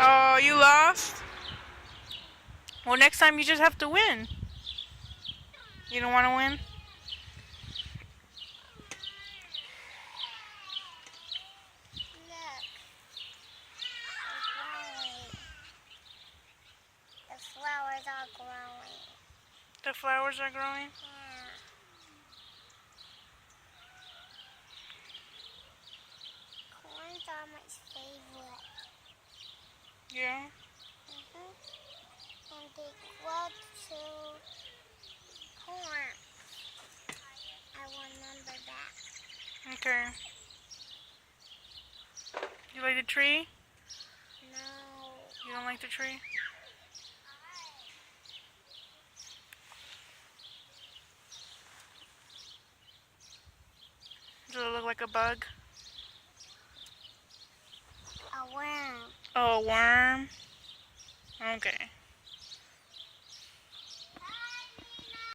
Oh, you lost? Well, next time you just have to win. You don't want to win? Look. It's growing. The flowers are growing. The flowers are growing? Yeah. Corns are my favorite. Yeah. And they grow to corn. I remember that. Okay. You like the tree? No. You don't like the tree? Does it look like a bug? A worm. Oh, a worm? Okay.